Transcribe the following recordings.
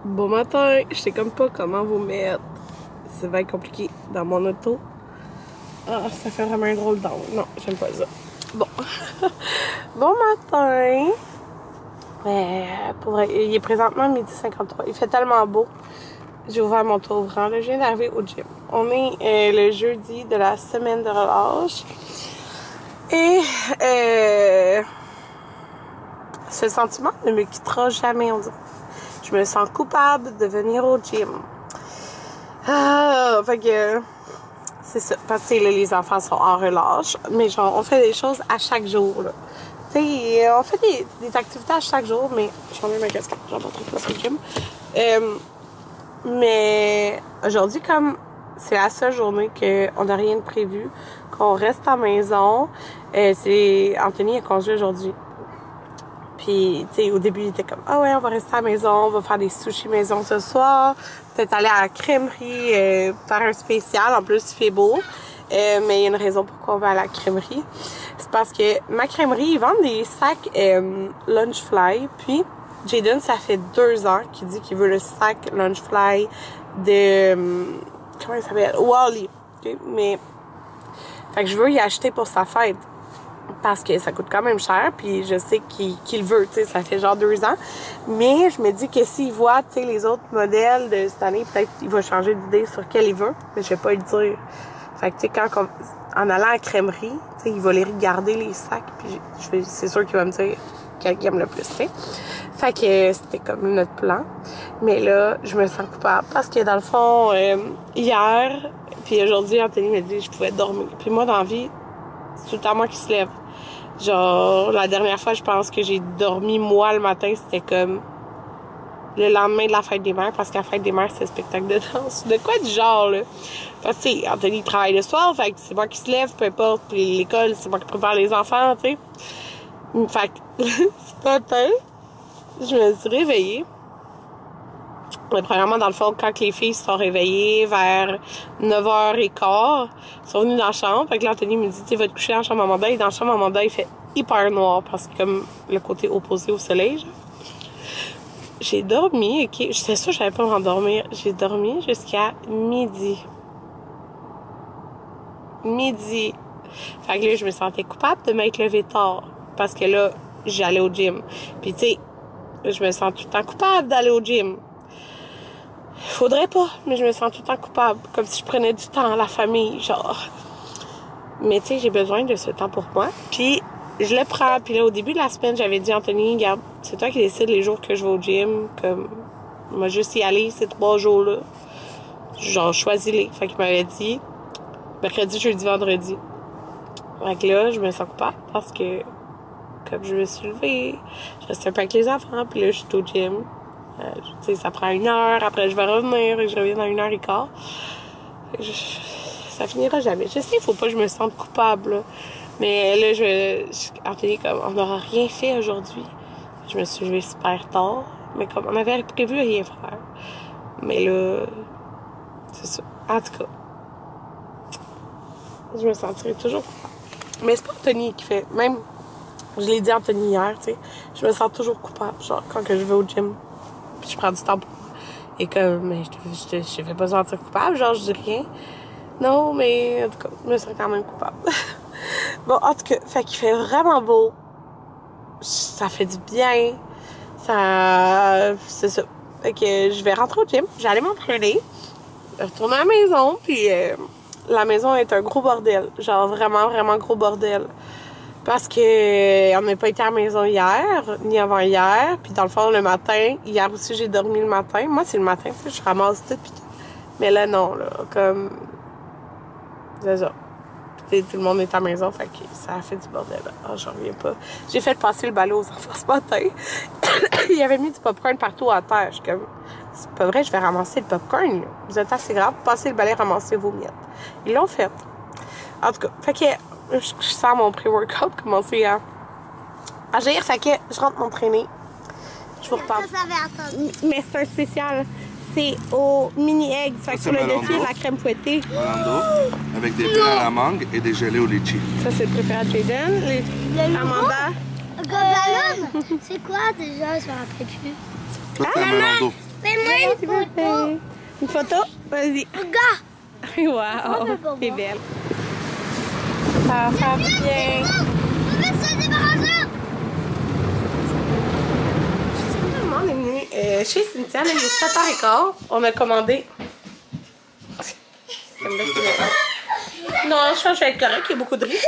Bon matin, je sais comme pas comment vous mettre. C'est bien compliqué dans mon auto. Ah, ça fait vraiment un drôle d'angle. Non, j'aime pas ça. Bon. Bon matin. Pour vrai, il est présentement 12h53. Il fait tellement beau. J'ai ouvert mon tour ouvrant. Là, je viens d'arriver au gym. On est le jeudi de la semaine de relâche. Et ce sentiment ne me quittera jamais, on dirait. Je me sens coupable de venir au gym. Fait que c'est ça. Parce que là, les enfants sont en relâche. Mais genre, on fait des choses à chaque jour. Tu sais, on fait des activités à chaque jour. Mais j'en ai ma casquette. J'en pas trop sur le gym. Mais aujourd'hui, comme c'est la seule journée qu'on n'a rien de prévu, qu'on reste à la maison, c'est Anthony a congé aujourd'hui. Puis, tu sais, au début, il était comme, ah ouais, on va rester à la maison, on va faire des sushis maison ce soir, peut-être aller à la crèmerie, faire un spécial. En plus, il fait beau. Mais il y a une raison pourquoi on va à la crèmerie. C'est parce que ma crèmerie, ils vendent des sacs Lunchfly. Puis, Jaden, ça fait 2 ans qu'il dit qu'il veut le sac Lunchfly de... comment il s'appelle? Wally. Okay? Mais, fait que je veux y acheter pour sa fête. Parce que ça coûte quand même cher, puis je sais qu'il veut, tu sais, ça fait genre 2 ans. Mais je me dis que s'il voit, tu sais, les autres modèles de cette année, peut-être qu'il va changer d'idée sur quel il veut, mais je vais pas lui dire. Fait que, tu sais, en allant à la crèmerie, tu sais, il va les regarder, les sacs, puis c'est sûr qu'il va me dire quel il aime le plus, tu sais. Fait que c'était comme notre plan. Mais là, je me sens coupable parce que dans le fond, hier, puis aujourd'hui, Anthony m'a dit que je pouvais dormir. Puis moi, dans la vie, c'est tout le temps moi qui se lève. Genre, la dernière fois, je pense que j'ai dormi, moi, le matin, c'était comme le lendemain de la fête des mères, parce qu'à la fête des mères, c'est un spectacle de danse. De quoi du genre, là? Parce que, tu sais, Anthony travaille le soir, fait que c'est moi qui se lève, peu importe. Puis l'école, c'est moi qui prépare les enfants, tu sais. Fait que, ce matin, je me suis réveillée. Mais premièrement, dans le fond, quand les filles se sont réveillées vers 9h15, ils sont venues dans la chambre. Fait que là, Anthony me dit, tu vas te coucher dans la chambre à Amanda. Et dans la chambre à Amanda, il fait hyper noir parce que comme le côté opposé au soleil, genre. J'ai dormi, ok. J'étais sûre que j'allais pas m'endormir. J'ai dormi jusqu'à midi. Midi. Fait que là, je me sentais coupable de m'être levée tard. Parce que là, j'allais au gym. Puis tu sais, je me sens tout le temps coupable d'aller au gym. Faudrait pas, mais je me sens tout le temps coupable. Comme si je prenais du temps à la famille, genre. Mais tu sais, j'ai besoin de ce temps pour moi. Puis, je le prends. Puis là, au début de la semaine, j'avais dit, Anthony, regarde, c'est toi qui décides les jours que je vais au gym. Comme, moi, juste y aller ces 3 jours-là. Genre, choisis-les. Fait qu'il m'avait dit, mercredi, jeudi, vendredi. Fait que là, je me sens coupable parce que, comme je me suis levée, je restais un peu avec les enfants. Puis là, je suis au gym. Tu sais, ça prend 1 heure, après je vais revenir et je reviens dans 1h15. Ça finira jamais. Je sais, il faut pas que je me sente coupable, là. Mais là, Anthony, comme, on n'aura rien fait aujourd'hui. Je me suis levée super tard, mais comme, on avait prévu rien faire. Mais là, c'est ça. En tout cas, je me sentirai toujours coupable. Mais c'est pas Anthony qui fait, même, je l'ai dit à Anthony hier, tu sais, je me sens toujours coupable, genre, quand que je vais au gym. Puis je prends du temps pour moi. Et comme, mais je fais pas sentir coupable, genre, je dis rien. Non, mais en tout cas, je me sens quand même coupable. Bon, en tout cas, fait qu'il fait vraiment beau. Ça fait du bien. C'est ça. Fait que je vais rentrer au gym. J'allais m'entraîner. Retourner à la maison. Puis la maison est un gros bordel. Genre, vraiment, vraiment gros bordel. Parce que on n'a pas été à la maison hier, ni avant-hier. Puis dans le fond, le matin, hier aussi, j'ai dormi le matin. Moi, c'est le matin, tu sais, je ramasse tout. Puis tout. Mais là, non, là, comme... C'est ça. Puis tout le monde est à la maison, fait que ça a fait du bordel. Ah, j'en reviens pas. J'ai fait passer le balai aux enfants ce matin. Il avait mis du popcorn partout à terre. Je suis comme... C'est pas vrai, je vais ramasser le popcorn, là. Vous êtes assez grave, passez le balai, ramassez vos miettes. Ils l'ont fait. En tout cas, fait que... Je sens mon pré-workout commencer à agir. Fait que je rentre m'entraîner. Je vous reparle. Mais c'est un spécial. C'est au mini-egg. Fait que sur le dessus, la crème fouettée. Malando, avec des pains à la mangue et des gelées au litchi. Ça, c'est le préféré de Jaden. Amanda. Ballon. C'est quoi déjà? Je me rappelle plus. Toi, c'est un Malando. Mais moi, Happy birthday! Une photo? Vas-y. Regarde! Wow! T'es belle. Ça va faire bien. On est venu chez Cynthia, là, il est 7h15. On a commandé. Non, je pense que je vais être correct, il y a beaucoup de riz.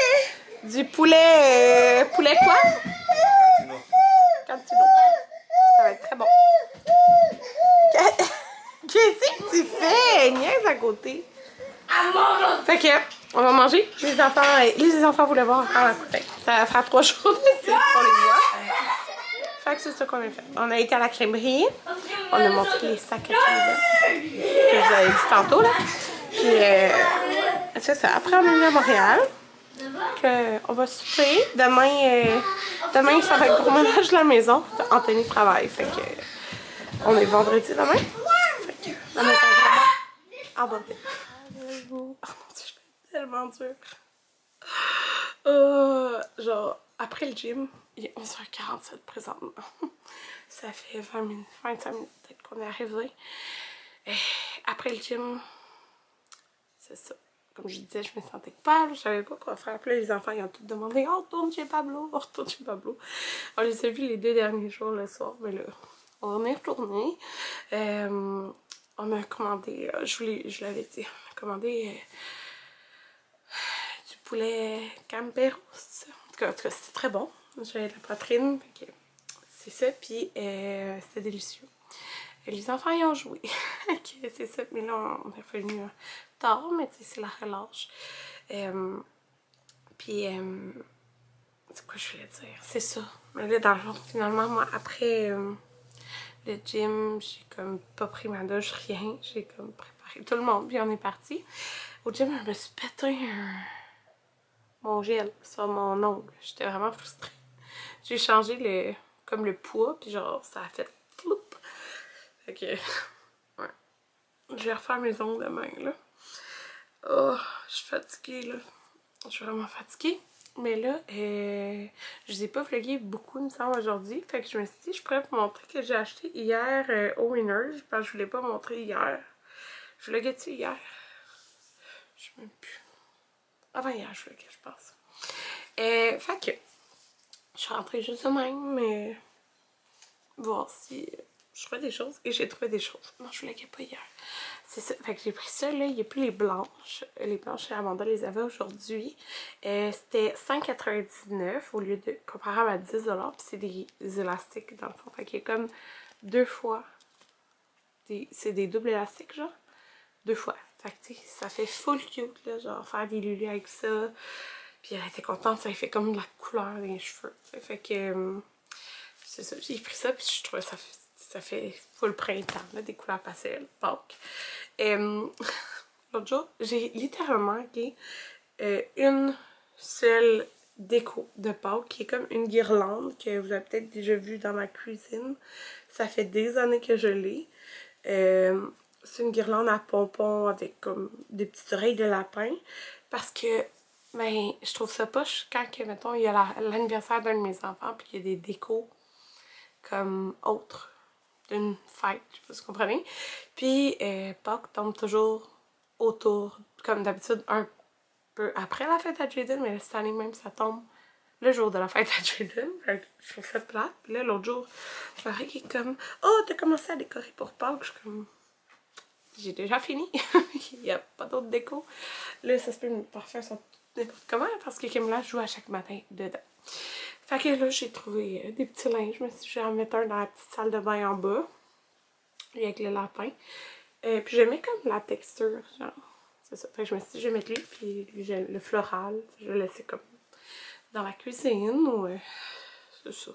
Du poulet. Poulet quoi? Cantino. Ça va être très bon. Qu'est-ce que tu fais? Niaise à côté. Fait que, on va manger. Les enfants voulaient voir encore la poutine. Ça va faire 3 jours de suite qu'on les voit. Fait que c'est ça qu'on a fait. On a été à la crèmerie. On a montré les sacs à crème que je vous avais dit tantôt, là. Puis, c'est ça. Après, on est venu à Montréal. On va souper. Demain, ça va être gros ménage de la maison. Anthony travaille. Fait que, on est vendredi demain. Fait que, on est vraiment abordé. Oh mon dieu, je fais tellement dur. Genre, après le gym, il est 11h47 présentement. Ça fait 25 minutes peut-être qu'on est arrivé. Et après le gym, c'est ça. Comme je disais, je me sentais coupable, je savais pas quoi faire. Puis là, les enfants, ils ont tous demandé « Oh, retourne chez Pablo, on retourne chez Pablo. » On les a vus les 2 derniers jours le soir, mais là, on est retourné. On a commandé, je l'avais dit, on a commandé du poulet Camperos. En tout cas c'était très bon. J'avais de la poitrine, c'est ça, puis c'était délicieux. Et les enfants y ont joué. C'est ça, mais là on est revenu tard, mais tu sais, c'est la relâche. Puis, c'est quoi je voulais dire? C'est ça. Mais là, dans le fond, finalement, moi, après le gym, j'ai comme pas pris ma douche, rien. J'ai comme préparé tout le monde, puis on est parti. Au gym, je me suis pété mon gel sur mon ongle. J'étais vraiment frustrée. J'ai changé comme le poids, puis genre, ça a fait floup. Fait que, ouais. Je vais refaire mes ongles demain, là. Oh, je suis fatiguée, là. Je suis vraiment fatiguée. Mais là, je vous ai pas vlogué beaucoup, il me semble, aujourd'hui. Fait que je me suis dit, je pourrais vous montrer que j'ai acheté hier au Winners. Parce que je voulais pas montrer hier. Je vloguais-tu hier? Je sais même plus. Avant hier, je vloguais, je pense. Fait que, je suis rentrée juste de même, voir si je trouvais des choses. Et j'ai trouvé des choses. Non, je vloguais pas hier. C'est ça. Fait que j'ai pris ça, là. Il n'y a plus les blanches. Les blanches chez Amanda les avait aujourd'hui. C'était 5,99 au lieu de comparable à 10 $. Puis c'est des élastiques dans le fond. Fait qu'il y a comme 2 fois. C'est des doubles élastiques, genre. 2 fois. Fait que tu sais, ça fait full cute, là. Genre faire des lulus avec ça. Puis elle était contente. Ça fait comme de la couleur dans les cheveux. Fait que c'est ça. J'ai pris ça. Puis je trouvais ça fait full printemps, là, des couleurs pastel, Pâques. L'autre jour, j'ai littéralement manqué une seule déco de Pâques qui est comme une guirlande que vous avez peut-être déjà vue dans ma cuisine. Ça fait des années que je l'ai. C'est une guirlande à pompons avec comme des petites oreilles de lapin parce que ben, je trouve ça poche quand, mettons, il y a l'anniversaire d'un de mes enfants puis qu'il y a des décos comme autres d'une fête, je sais pas si vous comprenez. Puis Pâques tombe toujours autour, comme d'habitude, un peu après la fête à Jaden, mais cette année même, ça tombe le jour de la fête à Jaden. Je trouve ça plate. Puis là, l'autre jour, je me qui est comme « Oh, t'as commencé à décorer pour Pâques? » Je suis comme « J'ai déjà fini. Il n'y a pas d'autre déco. » Là, ça se peut me parfaire sur n'importe comment, parce que Kim là joue à chaque matin dedans. Fait que là, j'ai trouvé des petits linges. Je me suis dit, je vais en mettre un dans la petite salle de bain en bas. Avec le lapin. Puis j'aimais comme la texture, genre. C'est ça. Fait que je me suis dit, je vais mettre lui, puis le floral. Je vais laisser comme dans la cuisine ou... c'est ça.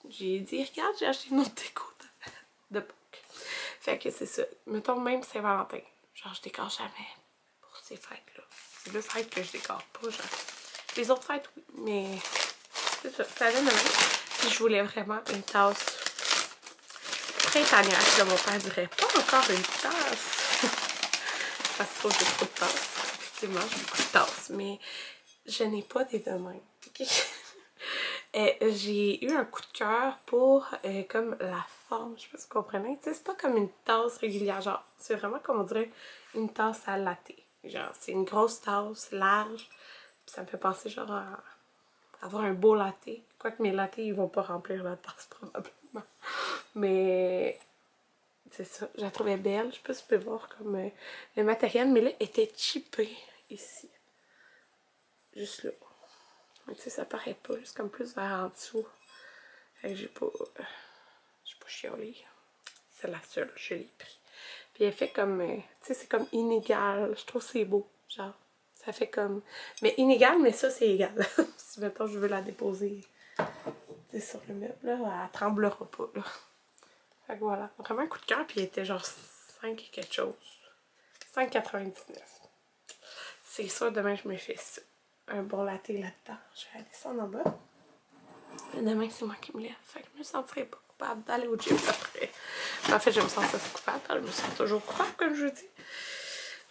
J'ai dit, regarde, j'ai acheté une autre déco de Pâques. Fait que c'est ça. Mettons même Saint-Valentin. Genre, je décore jamais pour ces fêtes-là. C'est deux fêtes que je décore pas, genre. Les autres fêtes, oui, mais c'est ça, ça donne même. Puis je voulais vraiment une tasse printanière. Là, mon père dirait pas encore une tasse. Parce que j'ai trop de tasses. Effectivement, j'ai beaucoup de tasses, mais je n'ai pas des deux mêmes. Okay? J'ai eu un coup de cœur pour comme la forme, je sais pas si vous comprenez. Tu sais, c'est pas comme une tasse régulière, genre, c'est vraiment comme on dirait une tasse à latte. Genre, c'est une grosse tasse, large, puis ça me fait penser genre à avoir un beau latte. Quoique mes lattes, ils vont pas remplir la tasse probablement. Mais c'est ça, je la trouvais belle. Je sais pas si vous pouvez voir comme le matériel, mais là, était chippé ici. Juste là. Mais tu sais, ça paraît pas, juste comme plus vers en dessous. Fait que j'ai pas chialé. C'est la seule, je l'ai pris. Puis elle fait comme, tu sais, c'est comme inégal. Je trouve que c'est beau, genre. Ça fait comme, mais inégal, mais ça, c'est égal. Si maintenant je veux la déposer, tu sais, sur le meuble, là, elle tremblera pas, là. Fait que voilà, vraiment un coup de cœur, puis il était genre 5 et quelque chose. 5,99. C'est sûr, demain, je me fais ça. Un bon latte là-dedans. Je vais aller descendre en bas. Et demain, c'est moi qui me lève. Fait que je me sentirai pas coupable d'aller au gym après. En fait, je me sens coupable. Je me sens toujours coupable, comme je dis.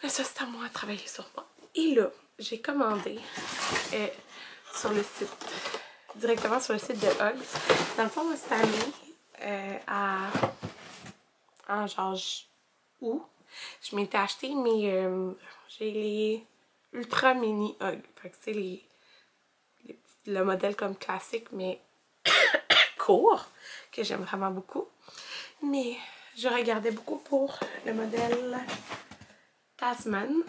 Mais ça, c'est à moi de travailler sur moi. Et là, j'ai commandé sur le site, directement sur le site de Hugs. Dans le fond, moi, cette année, en genre août, je m'étais acheté mes... j'ai les Ultra Mini Hugs. Fait que c'est le modèle comme classique, mais court, que j'aime vraiment beaucoup. Mais je regardais beaucoup pour le modèle Tasman.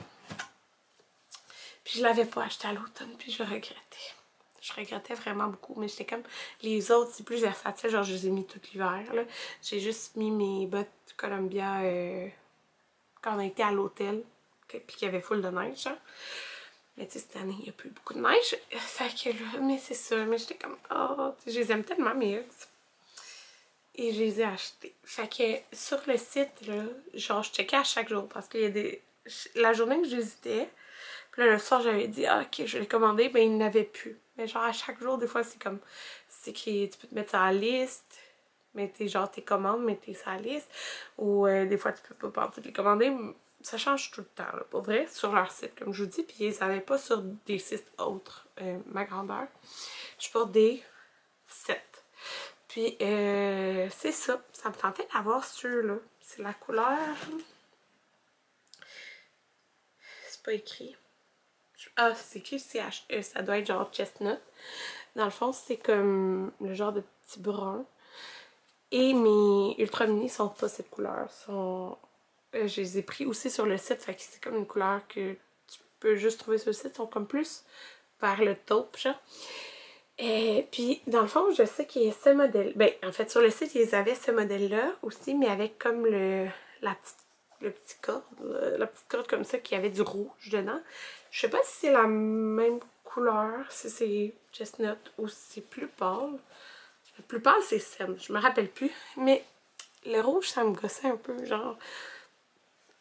Puis je l'avais pas acheté à l'automne, puis je regrettais. Je regrettais vraiment beaucoup, mais j'étais comme... Les autres, c'est plus versatile, genre je les ai mis tout l'hiver, là. J'ai juste mis mes bottes Columbia quand on a été à l'hôtel, puis qu'il y avait full de neige, genre. Mais tu sais, cette année, il n'y a plus beaucoup de neige. Fait que là, mais c'est ça, mais j'étais comme... Oh, je les aime tellement, mes Hugs. Et je les ai achetés. Fait que sur le site, là, genre, je checkais à chaque jour, parce qu'il y a des... La journée que j'hésitais, puis là, le soir, j'avais dit, ah, ok, je l'ai commandé, ben, il n'avait plus. Mais genre, à chaque jour, des fois, c'est comme, c'est écrit, tu peux te mettre sur la liste, mais t'es genre, tes commandes, mais t'es sur la liste. Ou des fois, tu peux pas toutes les commander. Ça change tout le temps, là, pour vrai, sur leur site, comme je vous dis. Puis ils n'avaient pas sur des sites autres, ma grandeur. Je porte des 7. Puis, c'est ça. Ça me tentait d'avoir ceux-là. C'est la couleur... C'est pas écrit. Ah, c'est écrit CHE. Ça doit être genre chestnut. Dans le fond, c'est comme le genre de petit brun. Et mes Ultra Mini sont pas cette couleur. Je les ai pris aussi sur le site. Fait que c'est comme une couleur que tu peux juste trouver sur le site. Ils sont comme plus vers le taupe, genre. Et puis, dans le fond, je sais qu'il y a ce modèle. Ben, en fait, sur le site, ils avaient ce modèle-là aussi, mais avec comme la petite corde comme ça qui avait du rouge dedans. Je sais pas si c'est la même couleur, si c'est chestnut ou si c'est plus pâle. Le plus pâle, c'est Sem, je me rappelle plus. Mais le rouge, ça me gossait un peu, genre.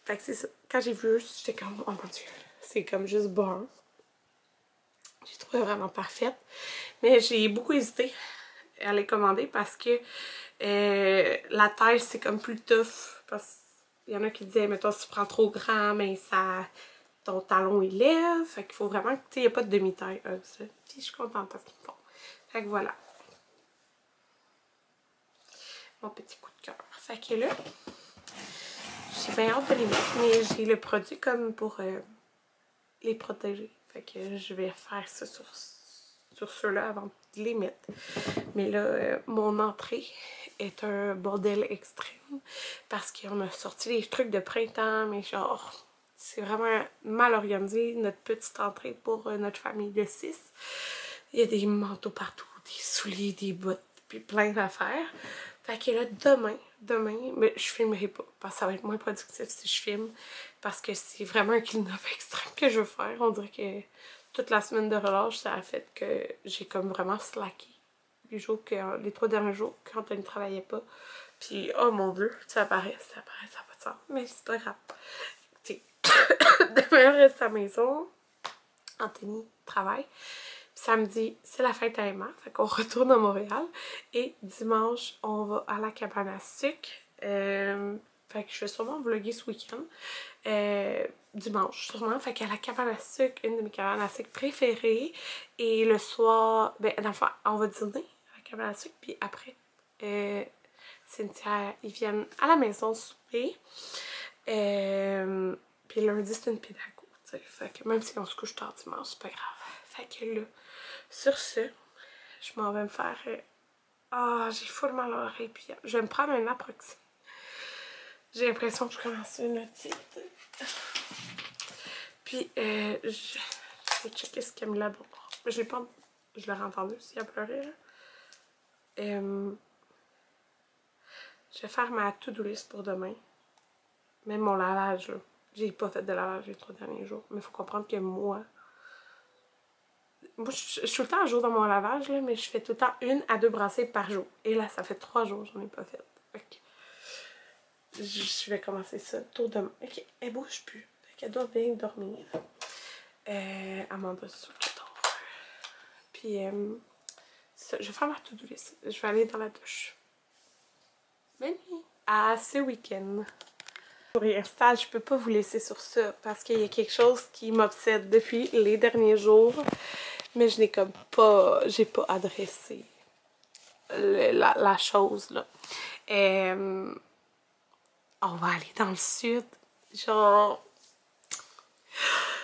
Fait que c'est ça. Quand j'ai vu, j'étais comme, oh mon dieu, c'est comme juste brun. J'ai trouvé vraiment parfaite. Mais j'ai beaucoup hésité à les commander parce que la taille, c'est comme plus tough. Parce qu'il y en a qui disaient, mettons, si tu prends trop grand, mais ça, ton talon il lève. Fait qu'il faut vraiment que, tu sais, il n'y a pas de demi-taille. Puis je suis contente parce qu'ils me font. Fait que voilà. Mon petit coup de cœur. Fait que là, j'ai bien hâte de les mettre. Mais j'ai le produit comme pour les protéger. Fait que je vais faire ça sur ceux-là avant de les mettre. Mais là, mon entrée est un bordel extrême parce qu'on a sorti les trucs de printemps, mais genre, c'est vraiment mal organisé, notre petite entrée pour notre famille de 6. Il y a des manteaux partout, des souliers, des bottes, puis plein d'affaires. Fait que là, demain, mais je filmerai pas parce que ça va être moins productif si je filme parce que c'est vraiment un clean-up extrême que je veux faire. On dirait que toute la semaine de relâche, ça a fait que j'ai comme vraiment slacké les 3 derniers jours quand on ne travaillait pas. Puis, oh mon dieu, ça paraît, ça n'a pas de sens. Mais c'est pas grave. Tu sais, demain, on reste à la maison. Anthony travaille. Samedi, c'est la fête à Emma, fait qu'on retourne à Montréal. Et dimanche, on va à la cabane à sucre. Fait que je vais sûrement vlogger ce week-end. Dimanche, sûrement. Fait qu'à la cabane à sucre, une de mes cabanes à sucre préférées. Et le soir, ben, dans le fond, on va dîner à la cabane à sucre. Puis après, Cynthia, ils viennent à la maison souper. Puis lundi, c'est une pédago, tu sais. Fait que même si on se couche tard dimanche, c'est pas grave. Fait que là, sur ce, je m'en vais me faire... j'ai full mal à l'oreille, puis je vais me prendre un Naproxen. J'ai l'impression que je commence une otite. Puis, je vais checker ce qu'elle me l'a bon. Je l'ai pas... Je l'aurais entendu si elle pleurait, là. Je vais faire ma to-do list pour demain. Même mon lavage, là. J'ai pas fait de lavage les 3 derniers jours. Mais il faut comprendre que moi, je suis tout le temps un jour dans mon lavage, là, mais je fais tout le temps 1 à 2 brassées par jour. Et là, ça fait 3 jours que j'en ai pas fait. Okay. Je vais commencer ça tôt demain. Ok, elle bouge plus. Fait qu'elle doit bien dormir. Amanda, c'est sûr qu'elle dort. Puis, ça, je vais faire ma to-do list. Je vais aller dans la douche. Bonne nuit. À ce week-end. Pour l'instant, je peux pas vous laisser sur ça parce qu'il y a quelque chose qui m'obsède depuis les derniers jours. Mais je n'ai comme pas... J'ai pas adressé la chose, là. On va aller dans le sud. Genre...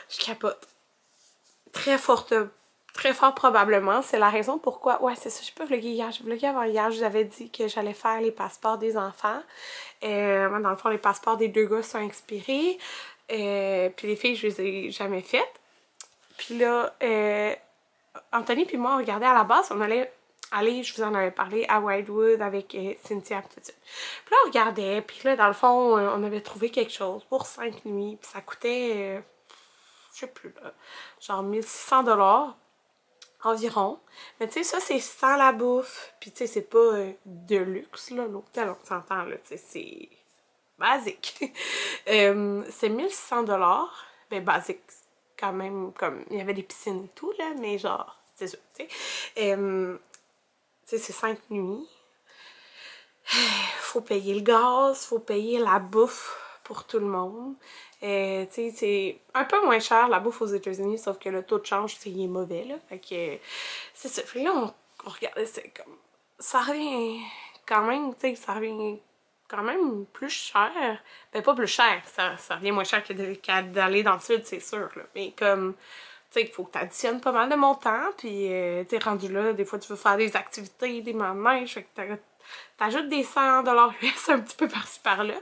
Je capote. Très fort probablement. C'est la raison pourquoi... Ouais, c'est ça. J'ai pas vlogué hier. J'ai vlogué avant hier. Je vous avais dit que j'allais faire les passeports des enfants. Dans le fond, les passeports des 2 gars sont expirés. Puis les filles, je les ai jamais faites. Puis là, Anthony puis moi, on regardait à la base. On allait aller, je vous en avais parlé, à Wildwood avec Cynthia et tout ça. Puis là, on regardait. Puis là, dans le fond, on avait trouvé quelque chose pour 5 nuits. Puis ça coûtait... je sais plus, là, genre 1600 $ environ. Mais tu sais, ça, c'est sans la bouffe. Puis tu sais, c'est pas de luxe, là. L'hôtel, on s'entend, là, tu sais, c'est basique. C'est 1600 $. Ben, basique, quand même, comme, il y avait des piscines et tout, là, mais genre, c'est ça, tu sais. Tu sais, c'est 5 nuits. Faut payer le gaz, faut payer la bouffe pour tout le monde. Tu sais, c'est un peu moins cher la bouffe aux États-Unis, sauf que le taux de change, il est mauvais, là. Fait que c'est ça. Fait que là, on regardait, c'est comme... Ça revient quand même, tu sais, ça revient quand même plus cher. Ben, pas plus cher, ça revient moins cher qu'à d'aller dans le sud, c'est sûr, là. Mais comme, tu sais, il faut que tu additionnes pas mal de montants, puis, tu sais, rendu là, des fois, tu veux faire des activités, des manèges, fait que t'ajoutes des 100 $ US un petit peu par-ci par-là.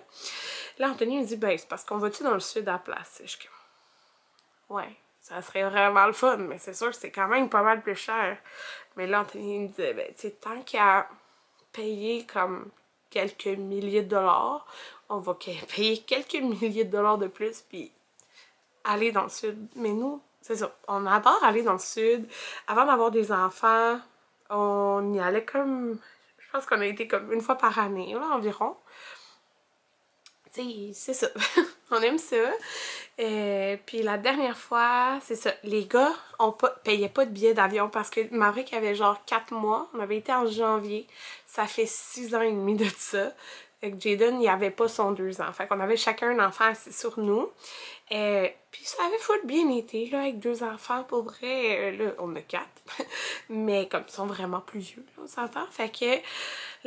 Là, Anthony me dit, ben, c'est parce qu'on va-tu dans le sud à la place? Je suis comme, ouais, ça serait vraiment le fun, mais c'est sûr que c'est quand même pas mal plus cher. Mais là, Anthony me disait, ben, tu sais, tant qu'à payer comme quelques milliers de dollars, on va payer quelques milliers de dollars de plus, puis aller dans le sud. Mais nous, c'est ça, on adore aller dans le sud. Avant d'avoir des enfants, on y allait comme, je pense qu'on a été comme 1 fois par année, là, environ. C'est ça. On aime ça. Puis la dernière fois, c'est ça. Les gars, payaient pas de billets d'avion parce que Maverick avait genre 4 mois. On avait été en janvier. Ça fait 6 ans et demi de ça. Fait que Jaden, il avait pas son 2 ans. Fait qu'on avait chacun un enfant assis sur nous. Puis ça avait full bien été, là, avec 2 enfants. Pour vrai, là, on a 4. Mais comme ils sont vraiment plus vieux, là, on s'entend. Fait que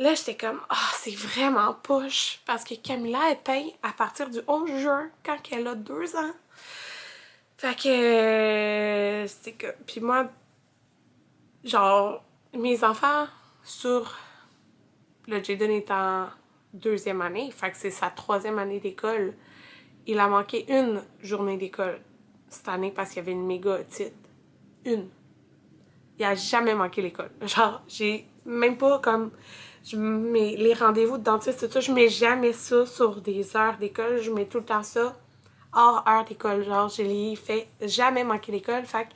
là, j'étais comme, c'est vraiment poche. Parce que Camilla, elle paye à partir du 11 juin, quand elle a 2 ans. Fait que, c'est que, puis moi, genre, mes enfants, sur, le Jaden est en 2e année, fait que c'est sa 3e année d'école. Il a manqué 1 journée d'école cette année parce qu'il y avait une méga otite. 1. Il a jamais manqué l'école. Genre, j'ai même pas comme... les rendez-vous de dentiste, tout ça, je mets jamais ça sur des heures d'école. Je mets tout le temps ça hors heure d'école. Genre, je l'ai fait jamais manquer l'école. Fait que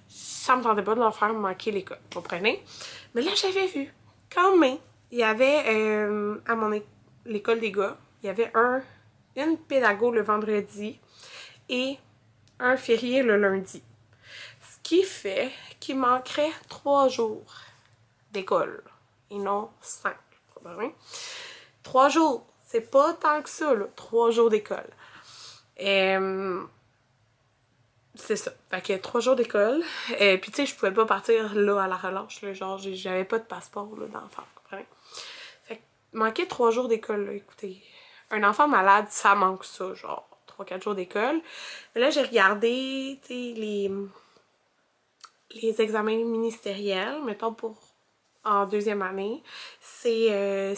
ça me tentait pas de leur faire manquer l'école. Vous comprenez? Mais là, j'avais vu. Quand même, il y avait à l'école des gars, il y avait une pédago le vendredi et un férié le lundi. Ce qui fait qu'il manquerait 3 jours d'école et non 5. 3 jours, c'est pas tant que ça, là. 3 jours d'école. C'est ça. Fait que 3 jours d'école. Puis tu sais, je pouvais pas partir là à la relâche. Là, genre, j'avais pas de passeport d'enfant. Comprenez? Fait que manquait 3 jours d'école, là, écoutez. Un enfant malade, ça manque ça, genre 3-4 jours d'école. Mais là, j'ai regardé, tu sais, les examens ministériels, mettons pour en 2e année. C'est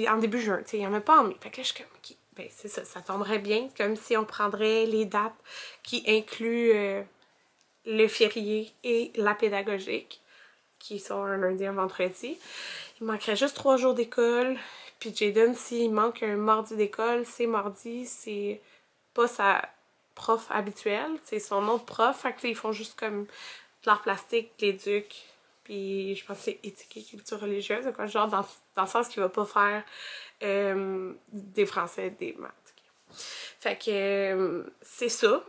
en début juin, tu sais, il n'y en a pas en mai. Fait que là, je suis comme, ok, ben c'est ça, ça tomberait bien. C'est comme si on prendrait les dates qui incluent le férié et la pédagogique, qui sont un lundi et un vendredi. Il manquerait juste 3 jours d'école. Puis Jaden, s'il manque un mardi d'école, c'est mardi, c'est pas sa prof habituelle, c'est son autre prof. Fait que ils font juste comme de l'art plastique, l'éduc, puis je pense que c'est éthique et culture religieuse, quoi, genre dans le sens qu'il va pas faire des français, des maths. Fait que c'est ça.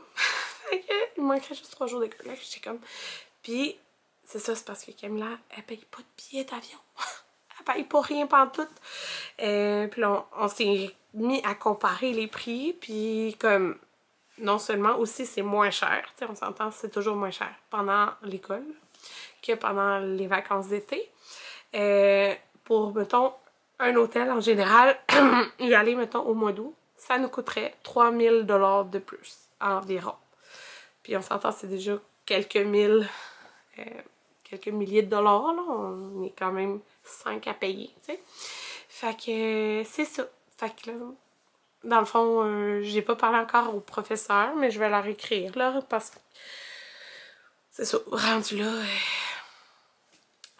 Fait que il manquerait juste 3 jours d'école. Là, j'étais comme. Puis c'est ça, c'est parce que Camilla, elle paye pas de billets d'avion. Elle paye pas rien pantoute. Puis là, on s'est mis à comparer les prix, puis comme non seulement aussi c'est moins cher, tu sais, on s'entend, c'est toujours moins cher pendant l'école que pendant les vacances d'été. Pour, mettons, un hôtel en général, y aller, mettons, au mois d'août, ça nous coûterait 3000 $ de plus environ. Puis on s'entend, c'est déjà quelques milliers de dollars, là. On est quand même 5 à payer, tu sais. Fait que c'est ça. Fait que là, dans le fond, j'ai pas parlé encore au professeur, mais je vais leur écrire, là, parce que c'est ça, rendu là,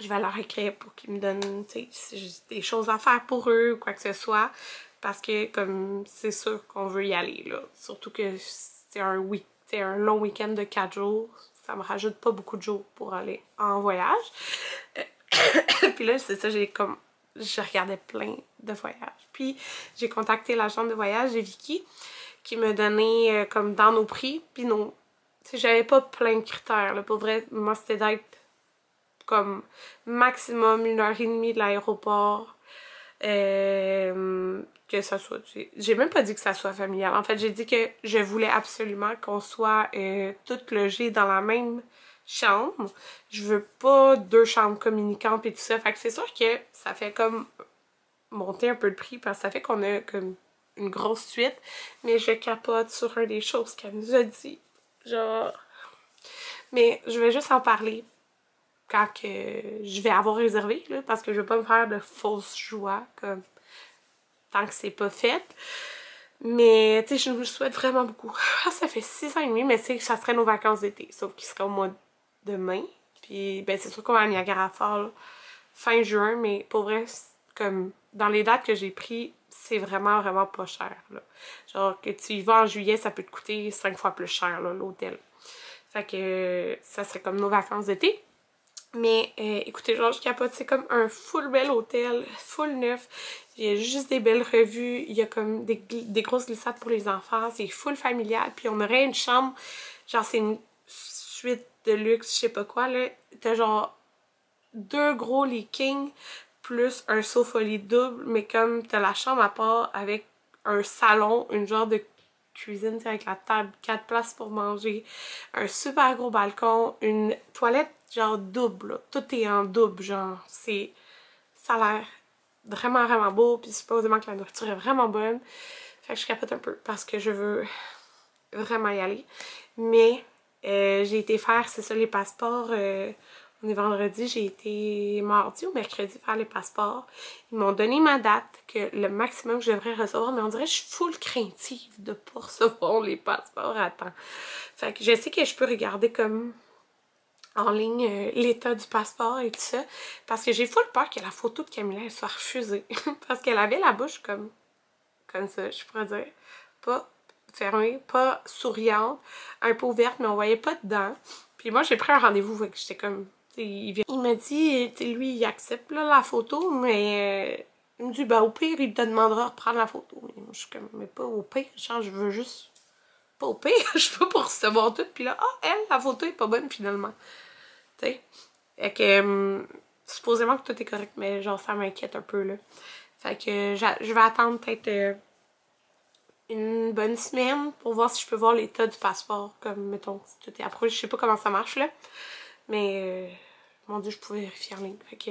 je vais leur écrire pour qu'ils me donnent, tu sais, des choses à faire pour eux ou quoi que ce soit, parce que, comme, c'est sûr qu'on veut y aller, là. Surtout que c'est un long week-end de 4 jours, ça me rajoute pas beaucoup de jours pour aller en voyage. Puis là, c'est ça, je regardais plein de voyages. Puis j'ai contacté l'agent de voyage de Vicky qui me donnait comme dans nos prix. Puis tu sais, j'avais pas plein de critères. Là. Pour vrai, moi c'était d'être comme maximum 1h30 de l'aéroport. Que ça soit... J'ai même pas dit que ça soit familial. En fait, j'ai dit que je voulais absolument qu'on soit toutes logées dans la même chambre. Je veux pas 2 chambres communicantes et tout ça. Fait que c'est sûr que ça fait comme monter un peu le prix parce que ça fait qu'on a comme une grosse suite. Mais je capote sur un des choses qu'elle nous a dit. Genre... Mais je vais juste en parler quand que je vais avoir réservé, là, parce que je veux pas me faire de fausses joies comme tant que c'est pas fait. Mais tu sais, je me souhaite vraiment beaucoup. Ça fait 6 ans et demi, mais c'est que ça serait nos vacances d'été, sauf qu'il serait au mois de mai. Puis ben c'est sûr qu'on va à Niagara Falls fin juin, mais pour vrai, comme dans les dates que j'ai pris, c'est vraiment vraiment pas cher, là. Genre que tu y vas en juillet, ça peut te coûter 5 fois plus cher, là, l'hôtel. Fait que ça serait comme nos vacances d'été. Mais écoutez, genre je capote, c'est comme un full bel hôtel, full neuf. Il y a juste des belles revues, il y a comme des grosses glissades pour les enfants, c'est full familial. Puis on aurait une chambre, genre c'est une suite de luxe, je sais pas quoi, là. T'as genre 2 gros lits king plus un sofa lit double, mais comme t'as la chambre à part avec un salon, une genre de cuisine avec la table, 4 places pour manger, un super gros balcon, une toilette genre double, là. Tout est en double, genre, ça a l'air vraiment vraiment beau, puis supposément que la nourriture est vraiment bonne. Fait que je capote un peu parce que je veux vraiment y aller. Mais j'ai été faire, c'est ça, les passeports. On est vendredi, j'ai été mardi ou mercredi faire les passeports. Ils m'ont donné ma date, que le maximum que je devrais recevoir, mais on dirait que je suis full craintive de pas recevoir les passeports à temps. Fait que je sais que je peux regarder comme en ligne l'état du passeport et tout ça, parce que j'ai full peur que la photo de Camilla elle soit refusée. Parce qu'elle avait la bouche comme ça, je pourrais dire. Pas fermée, pas souriante, un peu ouverte, mais on voyait pas dedans. Puis moi, j'ai pris un rendez-vous, fait que j'étais comme... Il m'a dit, lui, il accepte là, la photo, mais il me dit, ben au pire, il te demandera de reprendre la photo. Mais moi, je suis comme, mais pas au pire, genre, je veux juste... Pas au pire, je veux pas recevoir tout, puis là, elle, la photo est pas bonne finalement. Tu sais? Fait que, supposément que tout est correct, mais genre, ça m'inquiète un peu, là. Fait que je vais attendre peut-être une bonne semaine pour voir si je peux voir l'état du passeport, comme, mettons, si tout est approuvé. Je sais pas comment ça marche, là. Mais, mon Dieu, je pouvais vérifier en ligne. Fait que,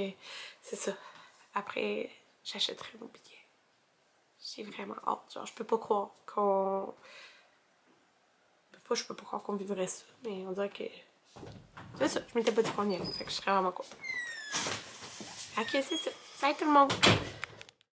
c'est ça. Après, j'achèterai mon billet. j'ai vraiment hâte. Genre, je peux pas croire qu'on... Je peux pas croire qu'on vivrait ça, mais on dirait que... C'est ça, je m'étais pas dit qu'on y allait, fait que je serais vraiment contente. Ok, c'est ça. Bye tout le monde!